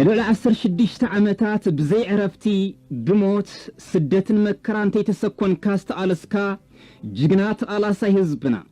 نلعل 16 عمتات بزي عرفتي بموت سدة مكران تيتسكون كاست آلسكا جغنات آلاسا هزبنا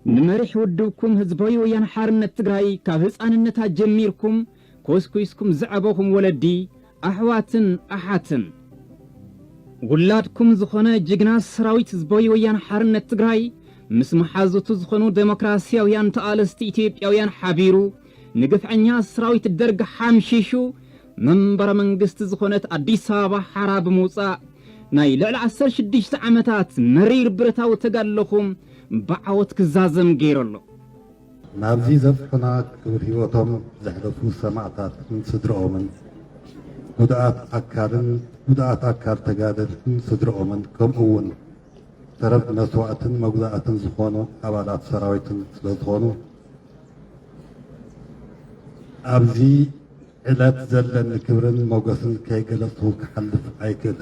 نمرح ودوكم هزبوي ويان حارن التقراي كافز آننتا جميركم كوسكويسكم زعبوهم ولدي أحواتن أحاتن ولادكم زخونا جغنات سراويت هزبوي ويان حارن التقراي مسم حازوتو زخونو ديمقراسيا ويان تآلست إتيوبيا ويان حابيرو نقف عنيا سراويت الدرق حامشيشو منبر منقست زخونت أديسابة حراب موسى ناي لعل 16 عمتات مرير برتاو تقال بعوت كزازم غيرلو نابزي زفحنا كبريوتهم زحلفو سماعتات من صدرهم ودعات أكار تقادر من صدرهم كم أون ترب نسوات مقضاءة زخونو أبالات سراويت سلطخونو أبزي علات زلن كبرن موقسن كي قلصه كحلف عيكل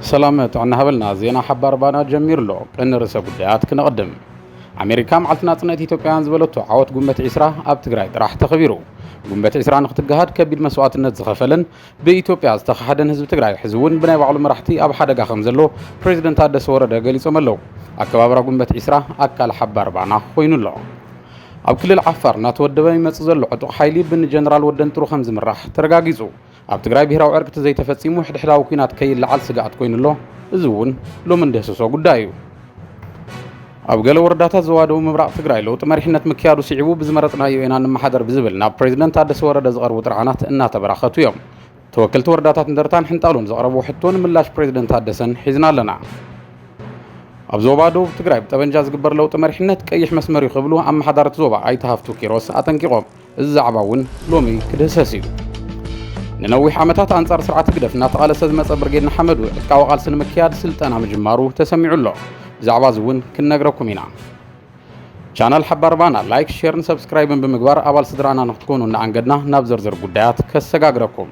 سلامت عنا هبلنا زينا حبار بانا جمير له إن رسا بدايات كنقدم أمريكا معلتنا صنعت إثيوبيان زبلتو عوت قمة عسرة أب تقراي راح تخبيرو قمة عسرة نختجهاد كبير مسوات النت زخفلن بإثيوبيا استخدن حزب تقراي حزون بناء بعلم مرحتي أب حدا خمزلو بريزيدنت هذا صورة دجالي سملو أكبر قمة عسرة أكل حبار بانا خوين الله أب كل العفار ناتودبا يمتصل عطو حيلي بن جنرال ودن ترو خمس مرح ترجاجيزو أب تقراي بهراو عركة زي تفسيمو حد حلاو كينات كي العال سقعت كوين الله زون لو من دهسسو قدايو أب قالوا ورداتا زوادو مبرع تقراي لو تمرحنة مكيادو سيعبو بزمرتنا يوينا نمحادر بزبل ناب بريزيدنت هذا سوارد زغر وطرعانات إنها تبراختو يوم توكلت ورداتات ندرتان حنتالون زغربو حتون ملاش بريزيدنت هذا سن حزنا لنا أب زوبادو تقراي بتبنجاز قبر لو تمرحنة كيح مسمر يخبلو أم حضارة زوبا أي تهافتو كيروس أتنكيقوم الزعباون لومي كدهساسيو ننوي حمتات أنصار سرعة قدف ناتقال سد مصبرجين حمد وقال قال سن مكياد سلطان مجمارو تسمعوا له زعبا زون كنا نقرأكم هنا channel حبار بانا لايك شير سبسكرايب بمقبار أول صدرانا نختكونوا نعنقدنا نابزرزر قدايات كسقاقركم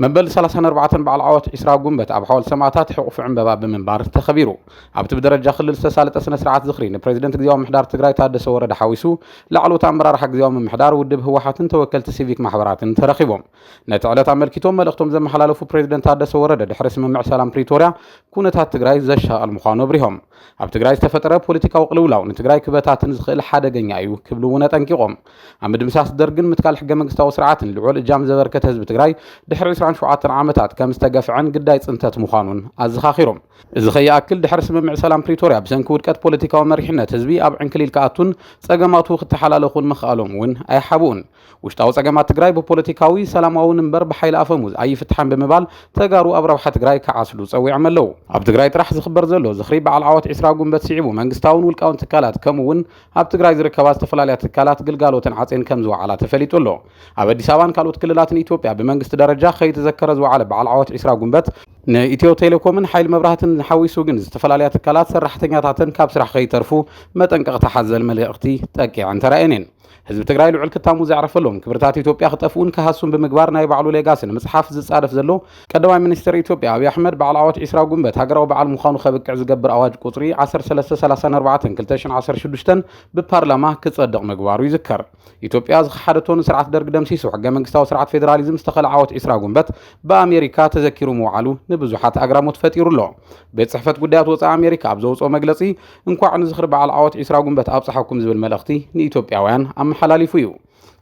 مبل 34 بعالعوات إسراء قنبت أب حول سماعتات حقوق عن باب منبار تخبيرو أب تبدرجة خلال استسالة أسنة سرعات زخرين بريزيدنت ديوم محدار تقراي تهدس ورد حاويسو لعلو تامرار حق ديوم محدار ودب هو حاتن توكلت سيفيك محبرات ترخيبهم نتعلت عمل كيتوم ملختم زم حلالو في بريزيدنت تهدس ورد دحرس من معسلام بريتوريا كونت هات تقراي زشا المخانو بريهم أب تقراي استفترة بوليتيكا وقلولاو نتقراي كبتات نزخيل حدا جنيايو كبلونا تنكيقهم عمد مساس درجن متكال حق مقستاو سرعات لعول الجام زبركة حزب تقراي دحرس عن شعات عامتات كم استقف عن قدايت انتت مخانون ازخاخيرهم ازخي اكل دحر سمع سلام بريتوريا بسنك ودكت بوليتيكا ومرحنه حزبي اب عن كليل كاتون صقماتو تحلالخون مخالهم ون اي حبون وشتاو صقمات تግራይ ببوليتيكاوي سلاماو نمبر بحيل افموز اي فتحان بمبال تغارو ابرو حت تግራይ كعاسلو صوي عملو اب تግራይ طرح زخبر زلو زخري بعل عوات عسرا قنبت سيعبو منغستاون ولقاون تكالات كمون اب تግራይ زركبات تفلاليات تكالات قلقالوتن عصين كمزو على تفليطلو اب اديس ابان كالوت كللاتن ايثيوبيا بمنغست درجه خي تذكر على بعل عوات عسرا قنبت نإيتيو تيليكومن حيل مبراهتن حويسو جن استفلاليات الكالات سرحتنياتاتن كاب سرح خيترفو متنقق تحزل ملئقتي تاكي عن ترائنين حزب تግራይ لعل كتامو زعرفلهم كبرتات إثيوبيا خطفون كهاسون بمقبار ناي بعلو ليغاسن مصحف زصادف زلو قدواي منستر إثيوبيا أبي أحمد بعل عوات عسرا قنبت هاجراو بعل مخانو خبقع زقبر أواج قطري 1334 2016 ببارلما كتصدق مقبارو يذكر إثيوبيا زخحدتون سرعة درق دمسيسو حق منقستاو سرعة فيدراليزم استخل عوات عسرا قنبت بأمريكا تذكروا موعلو نبزوحات أقراموت فتيرو له بيت صحفة قدات وصا أمريكا أبزوصو مقلصي انكوع نزخر بعل عوات عسرا قنبت أبصحكم زبل ملختي نإثيوبياوان أم حلاليفيو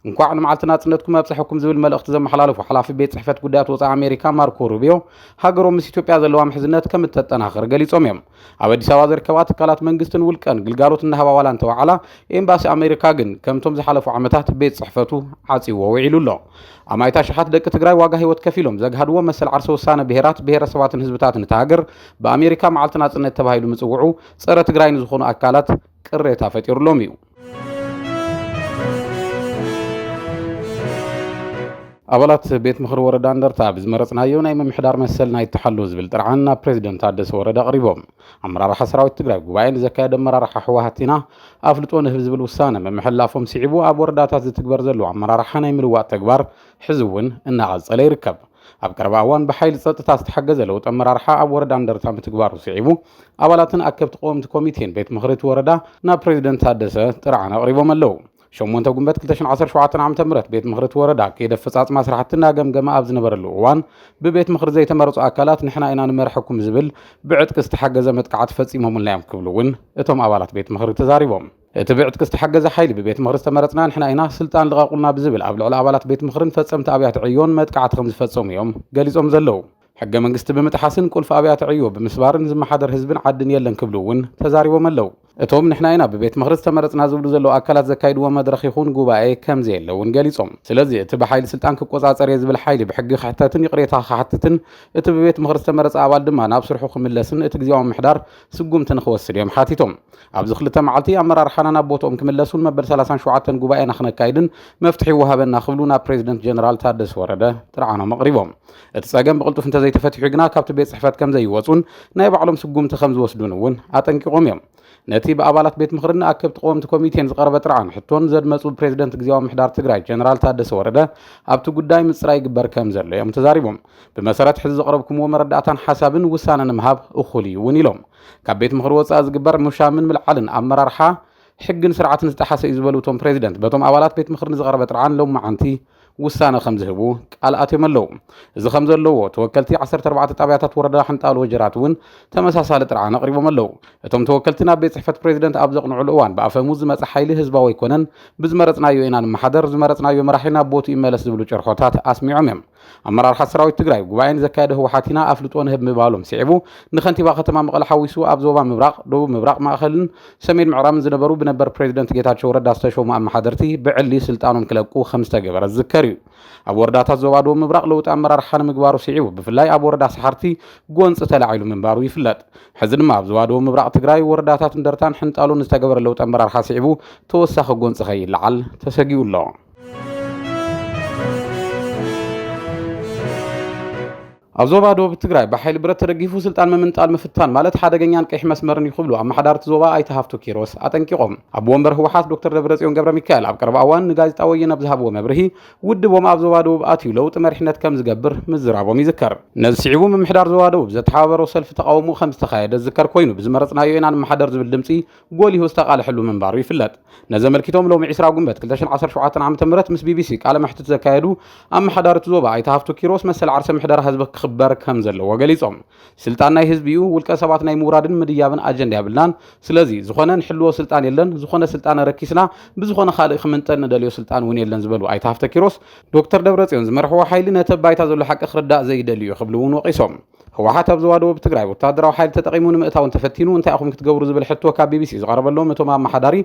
እንኳን ማዓልተና ጽነትኩም አብጽሕኩም ዝብል መልእኽቲ ዘመሓላልፉ ሓላፊ ቤት ጽሕፈት ጉዳያት ወፃኢ ኣሜሪካ ማርኮ ሩቢዮ ሃገሮም ምስ ኢትዮጵያ ዘለዋ ምሕዝነት ከም እተጠናኽር ገሊጾም እዮም ኣብ አዲስ አበባ ዝርከባ ትካላት መንግስትን ውልቀን ግልጋሎት እናሃባ እንተዋዓላ ኤምባሲ ኣሜሪካ ግን ከምቶም ዝሓለፉ ዓመታት ቤት ጽሕፈቱ ዓጺዎ ውዒሉ ኣሎ ኣማይታ ሸሓት ደቂ ትግራይ ዋጋ ህይወት ከፊሎም ዘግሃድዎ መሰል ዓርሰ ውሳነ ብሔራት ብሔረሰባትን ህዝብታትን ተሃገር በኣሜሪካ ማዓልተና ጽነት ተባሂሉ ምጽውዑ ጸረ ትግራይን ዝኾኑ ኣካላት ቅሬታ ፈጢሩሎም እዩ أبلات بيت مخر وردا اندرتا بزمرصنا يوناي ممحدار مسل ناي تحلو زبل طرعنا بريزيدنت هادس وردا قريبهم امرار حسراوي تግራይ ጉባኤን ዘካየደ መራራሓ ህወሓትና አፍልጦን ህዝብ ዝብል ውሳነ መምሐላፎም ሲዕቡ ኣብ ወረዳታት ዝትግበር ዘሎ አመራራሓ ናይ ምልዋጥ ተግባር ሕዝውን እናቀጸለ ይርከብ ኣብ ቀረባዋን በኃይል ጸጥታ ዝተሐገዘ ለውጥ አመራራሓ ኣብ ወረዳ እንደርታ ምትግባሩ ሲዕቡ አባላትን አከብት ቆምት ኮሚቴን ቤት ምኽሪት ወረዳ ና ፕሬዝዳንት ታደሰ ጥራዓና ቀሪቦም ኣለው 8 ጉንበት 2017 ዓመተ ምህረት ቤት ምኽሪ ወረዳ ከይደ ፈጻጽማ ስራሕትና ገምገማ ኣብ ዝነበረሉ እዋን ብቤት ምኽሪ ዘይተመረጹ ኣካላት ንሕና ኢና ንመርሐኩም ዝብል ብዕጥቂ ዝተሓገዘ መጥቃዕቲ ፈጺሞሙልና እዮም ክብሉ እውን እቶም ኣባላት ቤት ምኽሪ ተዛሪቦም እቲ ብዕጥቂ ዝተሓገዘ ሓይሊ ብቤት ምኽሪ ዝተመረጽና ንሕና ኢና ስልጣን ልቓቁልና ብዝብል ኣብ ልዕሊ ኣባላት ቤት ምኽሪን ፈጸምቲ ኣብያተ ዕዮን መጥቃዕቲ ከም ዝፈጸሙ እዮም ገሊጾም ዘለዉ ሕገ መንግስቲ ብምጥሓስን ቁልፊ ኣብያተ ዕዮ ብምስባርን ዝመሓደር ህዝብን ዓድን የለን ክብሉ እውን ተዛሪቦም ኣለዉ እቶም ንሕና ኢና ብቤት ምኽሪ ዝተመረጽና ዝብሉ ዘለዉ ኣካላት ዘካይድዎ መድረኽ ይኹን ጉባኤ ከምዚ የለውን ገሊጾም ስለዚ እቲ ብሓይሊ ስልጣን ክቆጻጸር ዝብል ሓይሊ ብሕጊ ክሕተትን ይቕሬታ ክሓትትን እቲ ብቤት ምኽሪ ዝተመረጸ ኣባል ድማ ናብ ስርሑ ክምለስን እቲ ግዜያዊ ምሕዳር ስጉምቲ ንኽወስድ እዮም ሓቲቶም ኣብዚ ክልተ መዓልቲ ኣመራርሓና ናብ ቦትኦም ክምለሱን መበል 37 ጉባኤና ክነካይድን መፍትሒ ይወሃበና ክብሉ ናብ ፕሬዚደንት ጀነራል ታደሰ ወረደ ጥርዓኖም ኣቕሪቦም እቲ ጸገም ብቕልጡፍ እንተዘይተፈቲሑ ግና ካብቲ ቤት ጽሕፈት ከም ዘይወጹን ናይ ባዕሎም ስጉምቲ ከም ዝወስዱን እውን ኣጠንቂቖም እዮም ነቲ ብኣባላት ቤት ምኽሪን ኣከብቲ ቆወምቲ ኮሚቴን ዝቐረበ ጥርዓን ሕቶን ዘድመፁ ፕሬዚደንት ግዜያዊ ምሕዳር ትግራይ ጀነራል ታደሰ ወረደ ኣብቲ ጉዳይ ምፅራይ ይግበር ከም ዘሎ እዮም ተዛሪቦም ብመሰረት ሕዚ ዘቕረብኩምዎ መረዳእታን ሓሳብን ውሳነ ንምሃብ እኹል እዩ እውን ኢሎም ካብ ቤት ምኽሪ ወፃኢ ዝግበር ምሻምን ምልዓልን ኣመራርሓ ሕግን ስርዓትን ዝተሓሰ እዩ ዝበሉ እቶም ፕሬዚደንት በቶም ኣባላት ቤት ምኽሪን ዝቐረበ ጥርዓን ሎማዓንቲ ውሳነ ከም ዝህቡ ቃልኣትዮም ኣለዉ እዚ ከም ዘለዎ ተወከልቲ 14 ጣብያታት ወረዳ ሕንጣል ወጀራት እውን ተመሳሳሊ ጥርዓን ኣቕሪቦም ኣለዉ እቶም ተወከልቲ ናብ ቤት ጽሕፈት ፕሬዚደንት ኣብ ዘቕንዕሉ እዋን ብኣፈሙዝ ዝመፀ ሓይሊ ህዝባዊ ኣይኮነን ብዝመረፅናዮ ኢና ንመሓደር ዝመረፅናዮ መራሒና ቦቱ ይመለስ ዝብሉ ጭርሖታት ኣስሚዖም እዮም ኣመራርሓ ሰራዊት ትግራይ ጉባኤን ዘካየደ ህወሓትና ኣፍልጦ ንህብ ምባሎም ሲዕቡ ንከንቲባ ከተማ መቐለ ሓዊሱ ኣብ ዞባ ምብራቕ ደቡብ ምብራቕ ማእኸልን ሰሜን ምዕራብን ዝነበሩ ብነበር ፕሬዚደንት ጌታቸው ረዳ ዝተሾሙ ኣመሓደርቲ ብዕሊ ስልጣኖም ክለቁ ከም ዝተገበረ ዝዝከር እዩ ኣብ ወረዳታት ዞባ ደቡብ ምብራቕ ለውጢ ኣመራርሓ ንምግባሩ ሲዕቡ ብፍላይ ኣብ ወረዳ ሰሓርቲ ጎንፂ ተላዒሉ ምንባሩ ይፍለጥ ሕዚ ድማ ኣብ ዞባ ደቡብ ምብራቕ ትግራይ ወረዳታት እንደርታን ሕንጣሉን ዝተገበረ ለውጢ ኣመራርሓ ሲዕቡ ተወሳኺ ጎንፂ ከይለዓል ተሰጊኡ ኣሎ ኣብ ዞባ ደቡብ ትግራይ ብሓይሊ ብረት ተደጊፉ ስልጣን ምምንጣል ምፍታን ማለት ሓደገኛን ቀይሕ መስመርን ይኽብሉ ኣመሓዳርቲ ዞባ ኣይተሃፍቱ ኪሮስ ኣጠንቂቖም ኣብ ወንበር ህወሓት ዶክተር ደብረጽዮን ገብረ ሚካኤል ኣብ ቀረባ እዋን ንጋዜጣ ወየነ ኣብ ዝሃብዎ መብርሂ ውድቦም ኣብ ዞባ ደቡብ ኣትዩ ለውጢ መሪሕነት ከም ዝገብር ምዝራቦም ይዝከር ነዚ ሲዒቡ ምምሕዳር ዞባ ደቡብ ዘተሓባበሮ ሰልፊ ተቃውሞ ከም ዝተኻየደ ዝዝከር ኮይኑ ብዝመረፅናዮ ኢና ንመሓደር ዝብል ድምፂ ጎሊሁ ዝተቃልሐሉ ምንባሩ ይፍለጥ ነዘመልኪቶም ሎሚ 20 ጉንበት 2017 ዓ.ም ምስ ቢቢሲ ቃለ መሕትት ዘካየዱ ኣመሓዳርቲ ዞባ ኣይተሃፍቱ ኪሮስ መሰል ዓርሰ ምሕደራ ህዝቢ ክኽበር ከም ዘለዎ ገሊጾም ስልጣን ናይ ህዝቢ እዩ ውልቀ ሰባት ናይ ምውራድን ምድያብን ኣጀንዳ ያብልናን ስለዚ ዝኾነ ንሕልዎ ስልጣን የለን ዝኾነ ስልጣን ረኪስና ብዝኾነ ካልእ ክምንጠን ንደልዮ ስልጣን እውን የለን ዝበሉ ኣይተሃፍተ ኪሮስ ዶክተር ደብረጽዮን ዝመርሕዎ ሓይሊ ነቲ ባይታ ዘሎ ሓቂ ክርዳእ ዘይደልዩ ክብሉ እውን ወቂሶም ህወሓት ኣብ ዞባ ደቡብ ትግራይ ወታደራዊ ሓይሊ ተጠቂሙ ንምእታውን ተፈቲኑ እንታይ ኣኹም ክትገብሩ ዝብል ሕቶ ካብ ቢቢሲ ዝቐረበሎም እቶም ኣመሓዳሪ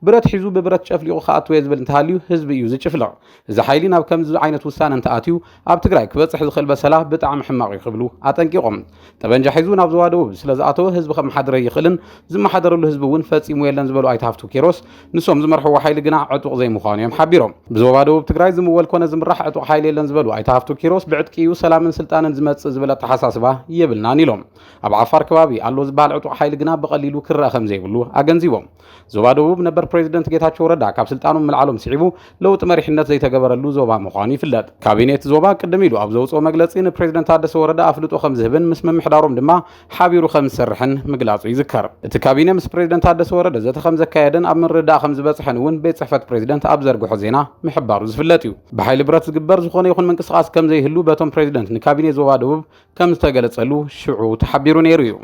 ብረት ሒዙ ብብረት ጨፍሊቑ ከኣትወ ዝብል እንተሃልዩ ህዝቢ እዩ ዝጭፍልቕ እዚ ሓይሊ ናብ ከምዚ ዓይነት ውሳነ እንተኣትዩ ኣብ ትግራይ ክበፅሕ ዝኽእል በሰላ ብጣዕሚ ሕማቕ እዩ ክብሉ ኣጠንቂቖም ጠበንጃ ሒዙ ናብ ዞባ ደቡብ ስለዝኣተወ ህዝቢ ከመሓድረ ይኽእልን ዝመሓደረሉ ህዝቢ እውን ፈፂሙ የለን ዝበሉ ኣይተሃፍቱ ኪሮስ ንሶም ዝመርሕዎ ሓይሊ ግና ዕጡቕ ዘይምዃኑ እዮም ሓቢሮም ብዞባ ደቡብ ትግራይ ዝምወል ኮነ ዝምራሕ ዕጡቕ ሓይሊ የለን ዝበሉ ኣይተሃፍቱ ኪሮስ ብዕጥቂ እዩ ሰላምን ስልጣንን ዝመፅእ ዝበለ ኣተሓሳስባ የብልናን ኢሎም ኣብ ዓፋር ከባቢ ኣሎ ዝበሃል ዕጡቕ ሓይሊ ግና ብቐሊሉ ክረአ ከም ዘይብሉ ኣገንዚቦም ዞባ ደቡብ ነበር ፕሬዚደንት ጌታቸው ረዳ ካብ ስልጣኖም ምልዓሎም ሲዒቡ ለውጢ መሪሕነት ዘይተገበረሉ ዞባ ምዃኑ ይፍለጥ ካቢኔት ዞባ ቅድም ኢሉ ኣብ ዘውፅኦ መግለፂ ንፕሬዚደንት ታደሰ ወረዳ ኣፍልጦ ከም ዝህብን ምስ ምምሕዳሮም ድማ ሓቢሩ ከም ዝሰርሕን ምግላጹ ይዝከር እቲ ካቢነ ምስ ፕሬዚደንት ታደሰ ወረደ ዘተ ከም ዘካየደን ኣብ ምርዳእ ከም ዝበፅሐን እውን ቤት ጽሕፈት ፕሬዚደንት ኣብ ዘርግሖ ዜና ምሕባሩ ዝፍለጥ እዩ ብሓይሊ ብረት ዝግበር ዝኾነ ይኹን ምንቅስቓስ ከም ዘይህሉ በቶም ፕሬዚደንት ንካቢኔ ዞባ ደቡብ ከም ዝተገለጸሉ ሽዑ ተሓቢሩ ነይሩ እዩ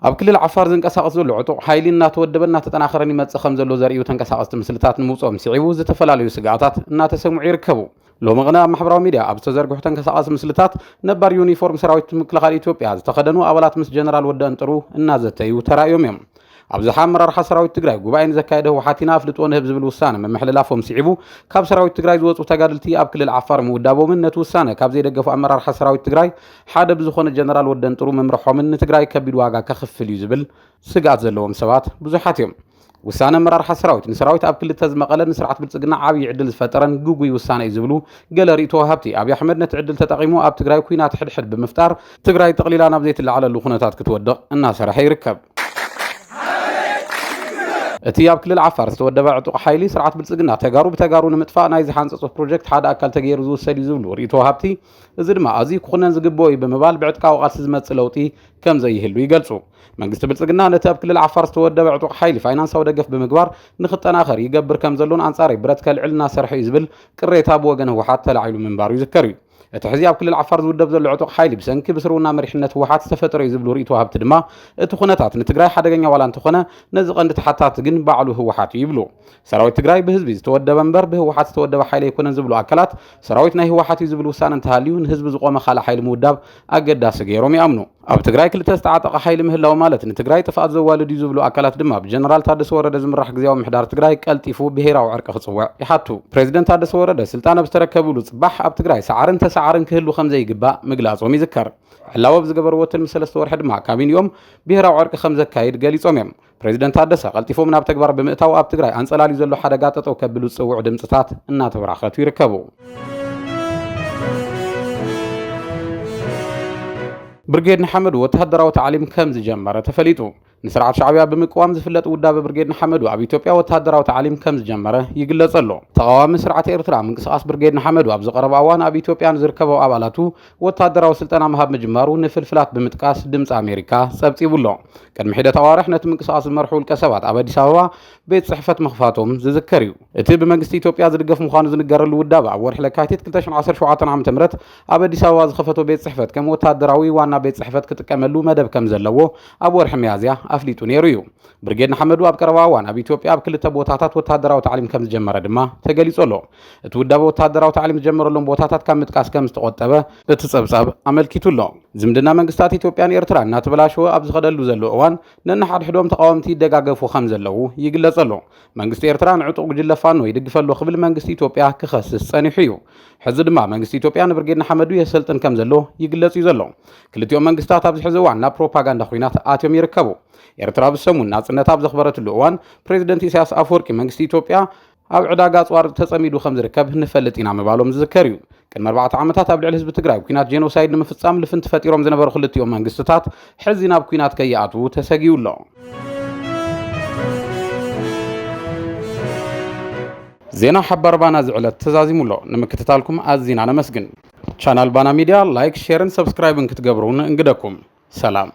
ኣብ ክልል ዓፋር ዝንቀሳቐስ ዘሎ ዕጡቕ ሓይሊ እናተወደበ እናተጠናኸረን ይመጽእ ከም ዘሎ ዘርእዩ ተንቀሳቐስቲ ምስልታት ንምውፅኦም ሲዒቡ ዝተፈላለዩ ስጋኣታት እናተሰምዑ ይርከቡ ሎሚ ቅነ ኣብ ማሕበራዊ ሚድያ ኣብ ዝተዘርግሑ ተንቀሳቐስቲ ምስልታት ነባር ዩኒፎርም ሰራዊት ምክልኻል ኢትዮጵያ ዝተኸደኑ ኣባላት ምስ ጀነራል ወደ እንጥሩ እናዘተዩ ተራእዮም እዮም ኣብዝሓ ኣመራርሓ ሰራዊት ትግራይ ጉባኤን ዘካየደ ህወሓትና ኣፍልጦ ንህብ ዝብል ውሳነ መምሕልላፎም ሲዒቡ ካብ ሰራዊት ትግራይ ዝወፁ ተጋድልቲ ኣብ ክልል ዓፋር ምውዳቦምን ነቲ ውሳነ ካብ ዘይደገፉ ኣመራርሓ ሰራዊት ትግራይ ሓደ ብዝኾነ ጀነራል ወደ እንጥሩ መምርሖምን ንትግራይ ከቢድ ዋጋ ከኽፍል እዩ ዝብል ስጋት ዘለዎም ሰባት ብዙሓት እዮም ውሳነ ኣመራርሓ ሰራዊት ንሰራዊት ኣብ ክልተ ዝመቐለ ንስርዓት ብልጽግና ዓብዪ ዕድል ዝፈጠረን ግጉይ ውሳነ እዩ ዝብሉ ገለ ርእቶ ወሃብቲ ኣብዪ ኣሕመድ ነቲ ዕድል ተጠቒሙ ኣብ ትግራይ ኩናት ሕድሕድ ብምፍጣር ትግራይ ጠቕሊላ ናብ ዘይትለዓለሉ ኩነታት ክትወድቕ እናሰርሐ ይርከብ እቲ ኣብ ክልል ዓፋር ዝተወደበ ዕጡቕ ሓይሊ ስርዓት ብልጽግና ተጋሩ ብተጋሩ ንምጥፋእ ናይ ዝሓንፀጾ ፕሮጀክት ሓደ ኣካል ተገይሩ ዝውሰድ እዩ ዝብሉ ርእቶ ሃብቲ እዚ ድማ ኣዝዩ ክኹነን ዝግብኦ እዩ ብምባል ብዕጥቃዊ ቃልሲ ዝመጽእ ለውጢ ከም ዘይህሉ ይገልጹ። መንግስቲ ብልጽግና ነቲ ኣብ ክልል ዓፋር ዝተወደበ ዕጡቕ ሓይሊ ፋይናንሳዊ ደገፍ ብምግባር ንኽጠናኸር ይገብር ከም ዘሎን ኣንጻረይ ብረት ከልዕል እናሰርሐ እዩ ዝብል ቅሬታ ብወገን ህወሓት ተላዒሉ ምንባሩ ይዝከር እዩ። እቲ ሕዚ ኣብ ክልል ዓፋር ዝውደብ ዘሎ ዕጡቕ ሓይሊ ብሰንኪ ብስሩና መሪሕነት ህወሓት ዝተፈጠረ እዩ ዝብሉ ርእቶ ሃብቲ ድማ እቲ ኩነታት ንትግራይ ሓደገኛ ዋላ እንተኾነ ነዚ ቀንዲ ተሓታቲ ግን ባዕሉ ህወሓት እዩ ይብሉ። ሰራዊት ትግራይ ብህዝቢ ዝተወደበ እምበር ብህወሓት ዝተወደበ ሓይሊ ኣይኮነን ዝብሉ ኣካላት ሰራዊት ናይ ህወሓት እዩ ዝብል ውሳነ እንተሃልዩ ንህዝቢ ዝቆመ ካልእ ሓይሊ ምውዳብ ኣገዳሲ ገይሮም ይኣምኑ። ኣብ ትግራይ ክልተ ዝተዓጠቐ ሓይሊ ምህላው ማለት ንትግራይ ጥፍኣት ዘዋልድ እዩ ዝብሉ ኣካላት ድማ ብጀነራል ታደሰ ወረደ ዝምራሕ ግዝያዊ ምሕዳር ትግራይ ቀልጢፉ ብሄራዊ ዕርቂ ክጽውዕ ይሓቱ። ፕሬዚደንት ታደሰ ወረደ ስልጣን ኣብ ዝተረከብሉ ጽባሕ ኣብ ትግራይ ሰዓርን ተሰዓርን ክህሉ ከም ዘይግባእ ምግላጾም ይዝከር። ሕላወ ዝገበርዎ ትልሚ 3 ወርሒ ድማ ካቢነኦም ብሄራዊ ዕርቂ ከም ዘካይድ ገሊጾም እዮም። ፕሬዚደንት ታደሰ ቀልጢፎም ናብ ተግባር ብምእታው ኣብ ትግራይ አንጸላልዩ ዘሎ ሓደጋ ጠጠው ከብሉ ዝጽውዑ ድምጽታት እናተበራኸቱ ይርከቡ። ብርጌድ ንሓመዱ ወተሃደራዊ ታዕሊም ከም ዝጀመረ ተፈሊጡ። ንስርዓት ሻዕብያ ብምቅዋም ዝፍለጥ ውዳበ ብርጌድ ንሓመዱ ኣብ ኢትዮጵያ ወተሃደራዊ ታዕሊም ከም ዝጀመረ ይግለጽ ኣሎ። ተቃዋሚ ስርዓት ኤርትራ ምንቅስቃስ ብርጌድ ንሓመዱ ኣብ ዝቀረበ እዋን ኣብ ኢትዮጵያ ዝርከቡ ኣባላቱ ወተሃደራዊ ስልጠና ምሃብ ምጅማሩ ንፍልፍላት ብምጥቃስ ድምፂ ኣሜሪካ ጸብጺቡሎ። ቅድሚ ሒደት ኣዋርሕ ነቲ ምንቅስቃስ ዝመርሑ ውልቀ ሰባት ኣብ ኣዲስ ኣበባ ቤት ጽሕፈት ምኽፋቶም ዝዝከር እዩ። እቲ ብመንግስቲ ኢትዮጵያ ዝድገፍ ምዃኑ ዝንገረሉ ውዳበ ኣብ ወርሒ ለካቲት 2017 ዓ.ም ኣብ ኣዲስ ኣበባ ዝኸፈቶ ቤት ጽሕፈት ከም ወተሃደራዊ ዋና ቤት ጽሕፈት ክጥቀመሉ መደብ ከም ዘለዎ ኣብ ወርሒ ሚያዝያ ኣፍሊጡ ነይሩ እዩ። ብርጌድ ንሓመዱ ኣብ ቀረባ እዋን ኣብ ኢትዮጵያ ኣብ ክልተ ቦታታት ወተሃደራዊ ታዕሊም ከም ዝጀመረ ድማ ተገሊጹ ኣሎ። እቲ ውዳበ ወተሃደራዊ ታዕሊም ዝጀመረሎም ቦታታት ካብ ምጥቃስ ከም ዝተቆጠበ እቲ ጸብጻብ ኣመልኪቱ ኣሎ። ዝምድና መንግስታት ኢትዮጵያን ኤርትራን እናተበላሸወ ኣብ ዝኸደሉ ዘሎ እዋን ነንሓድሕዶም ተቃወምቲ ይደጋገፉ ከም ዘለዉ ይግለጽ ኣሎ። መንግስቲ ኤርትራ ንዕጡቕ ጉጅለ ፋኖ ይድግፈሎ ክብል መንግስቲ ኢትዮጵያ ክኸስስ ጸኒሑ እዩ። ሕዚ ድማ መንግስቲ ኢትዮጵያ ንብርጌድ ንሓመዱ የሰልጥን ከም ዘሎ ይግለጽ እዩ ዘሎ። ክልቲኦም መንግስታት ኣብዚ ሕዚ እዋን ናብ ፕሮፓጋንዳ ኩናት ኣትዮም ይርከቡ። ኤርትራ ብሰሙን ናጽነት ኣብ ዘኽበረትሉ እዋን ፕሬዚደንት ኢሳያስ ኣፈወርቂ መንግስቲ ኢትዮጵያ ኣብ ዕዳጋ ጽዋር ተጸሚዱ ከም ዝርከብ ንፈልጥ ኢና ምባሎም ዝዝከር እዩ። ቅድሚ 4 ዓመታት ኣብ ልዕሊ ህዝቢ ትግራይ ኩናት ጄኖሳይድ ንምፍጻም ልፍንቲ ፈጢሮም ዝነበሩ ክልቲኦም መንግስትታት ሕዚ ናብ ኩናት ከይኣትዉ ተሰጊዩ ኣሎ። ዜና ሓባር ባና ዝዕለት ተዛዚሙሎ ንምክትታልኩም ኣዝና ነመስግን። ቻናል ባና ሚድያ ላይክ፣ ሼርን ሰብስክራይብን ክትገብሩን እንግደኩም። ሰላም።